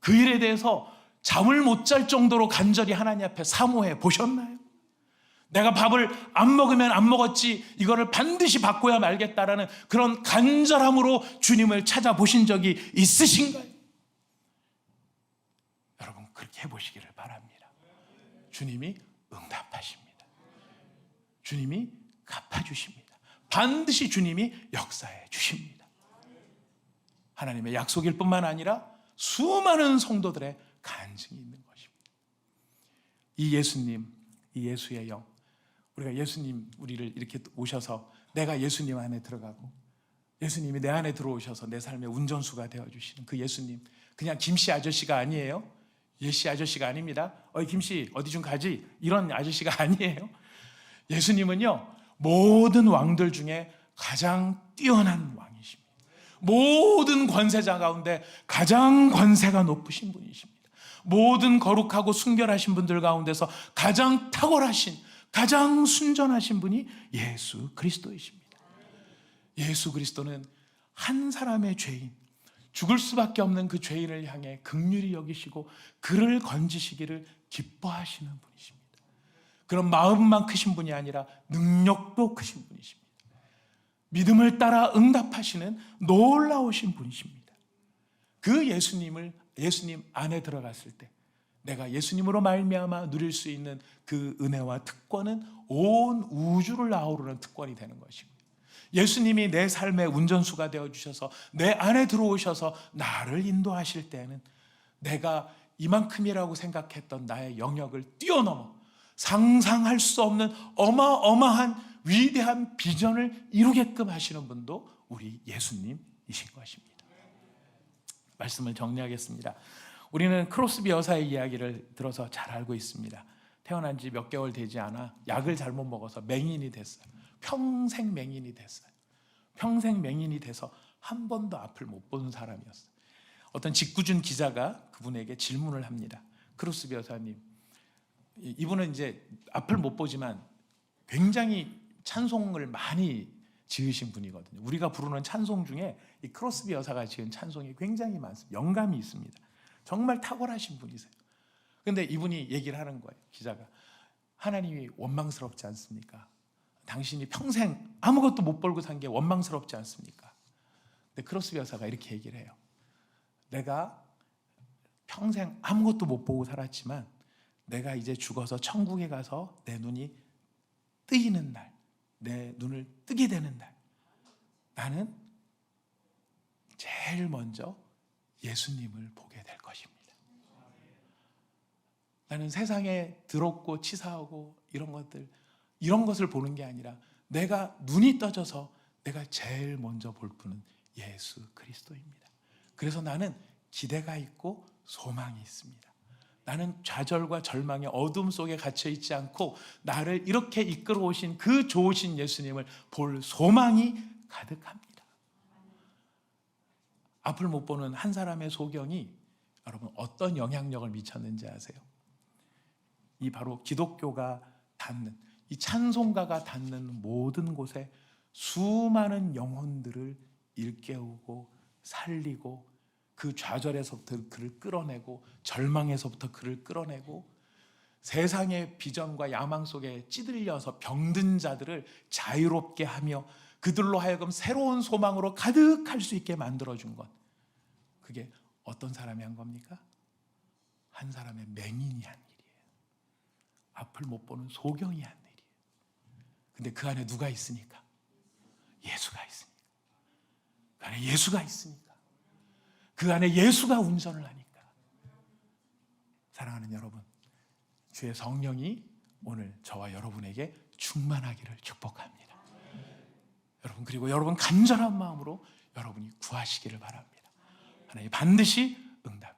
그 일에 대해서 잠을 못 잘 정도로 간절히 하나님 앞에 사모해 보셨나요? 내가 밥을 안 먹으면 안 먹었지 이거를 반드시 바꿔야 말겠다라는 그런 간절함으로 주님을 찾아보신 적이 있으신가요? 여러분, 그렇게 해보시기를 바랍니다. 주님이 응답하십니다. 주님이 갚아주십니다. 반드시 주님이 역사해 주십니다. 하나님의 약속일 뿐만 아니라 수많은 성도들의 간증이 있는 것입니다. 이 예수님, 이 예수의 영, 우리가 예수님 우리를 이렇게 오셔서 내가 예수님 안에 들어가고 예수님이 내 안에 들어오셔서 내 삶의 운전수가 되어주시는 그 예수님, 그냥 김씨 아저씨가 아니에요. 예씨 아저씨가 아닙니다. 어이 김씨 어디 좀 가지, 이런 아저씨가 아니에요. 예수님은요, 모든 왕들 중에 가장 뛰어난 왕이십니다. 모든 권세자 가운데 가장 권세가 높으신 분이십니다. 모든 거룩하고 순결하신 분들 가운데서 가장 탁월하신, 가장 순전하신 분이 예수 그리스도이십니다. 예수 그리스도는 한 사람의 죄인, 죽을 수밖에 없는 그 죄인을 향해 긍휼히 여기시고 그를 건지시기를 기뻐하시는 분이십니다. 그런 마음만 크신 분이 아니라 능력도 크신 분이십니다. 믿음을 따라 응답하시는 놀라우신 분이십니다. 그 예수님 안에 들어갔을 때 내가 예수님으로 말미암아 누릴 수 있는 그 은혜와 특권은 온 우주를 아우르는 특권이 되는 것입니다. 예수님이 내 삶의 운전수가 되어주셔서 내 안에 들어오셔서 나를 인도하실 때에는 내가 이만큼이라고 생각했던 나의 영역을 뛰어넘어 상상할 수 없는 어마어마한 위대한 비전을 이루게끔 하시는 분도 우리 예수님이신 것입니다. 말씀을 정리하겠습니다. 우리는 크로스비 여사의 이야기를 들어서 잘 알고 있습니다. 태어난 지 몇 개월 되지 않아 약을 잘못 먹어서 맹인이 됐어요. 평생 맹인이 됐어요. 평생 맹인이 돼서 한 번도 앞을 못 본 사람이었어요. 어떤 직구준 기자가 그분에게 질문을 합니다. 크로스비 여사님, 이분은 이제 앞을 못 보지만 굉장히 찬송을 많이 지으신 분이거든요. 우리가 부르는 찬송 중에 이 크로스비 여사가 지은 찬송이 굉장히 많습니다. 영감이 있습니다. 정말 탁월하신 분이세요. 그런데 이분이 얘기를 하는 거예요. 기자가, 하나님이 원망스럽지 않습니까? 당신이 평생 아무것도 못 벌고 산 게 원망스럽지 않습니까? 근데 크로스비 여사가 이렇게 얘기를 해요. 내가 평생 아무것도 못 보고 살았지만 내가 이제 죽어서 천국에 가서 내 눈이 뜨이는 날, 내 눈을 뜨게 되는 날, 나는 제일 먼저 예수님을 보게 될 것입니다. 나는 세상에 더럽고 치사하고 이런 것을 보는 게 아니라 내가 눈이 떠져서 내가 제일 먼저 볼 분은 예수 그리스도입니다. 그래서 나는 기대가 있고 소망이 있습니다. 나는 좌절과 절망의 어둠 속에 갇혀 있지 않고 나를 이렇게 이끌어 오신 그 좋으신 예수님을 볼 소망이 가득합니다. 앞을 못 보는 한 사람의 소경이 여러분 어떤 영향력을 미쳤는지 아세요? 이 바로 기독교가 닿는, 이 찬송가가 닿는 모든 곳에 수많은 영혼들을 일깨우고 살리고 그 좌절에서부터 그를 끌어내고 절망에서부터 그를 끌어내고 세상의 비전과 야망 속에 찌들려서 병든 자들을 자유롭게 하며 그들로 하여금 새로운 소망으로 가득할 수 있게 만들어준 것, 그게 어떤 사람이 한 겁니까? 한 사람의 맹인이 한 일이에요. 앞을 못 보는 소경이 한 일이에요. 근데 그 안에 누가 있으니까? 예수가 있으니까. 그 안에 예수가 있으니까. 그 안에 예수가 운전을 하니까. 사랑하는 여러분, 주의 성령이 오늘 저와 여러분에게 충만하기를 축복합니다. 여러분, 그리고 여러분 간절한 마음으로 여러분이 구하시기를 바랍니다. 하나님 반드시 응답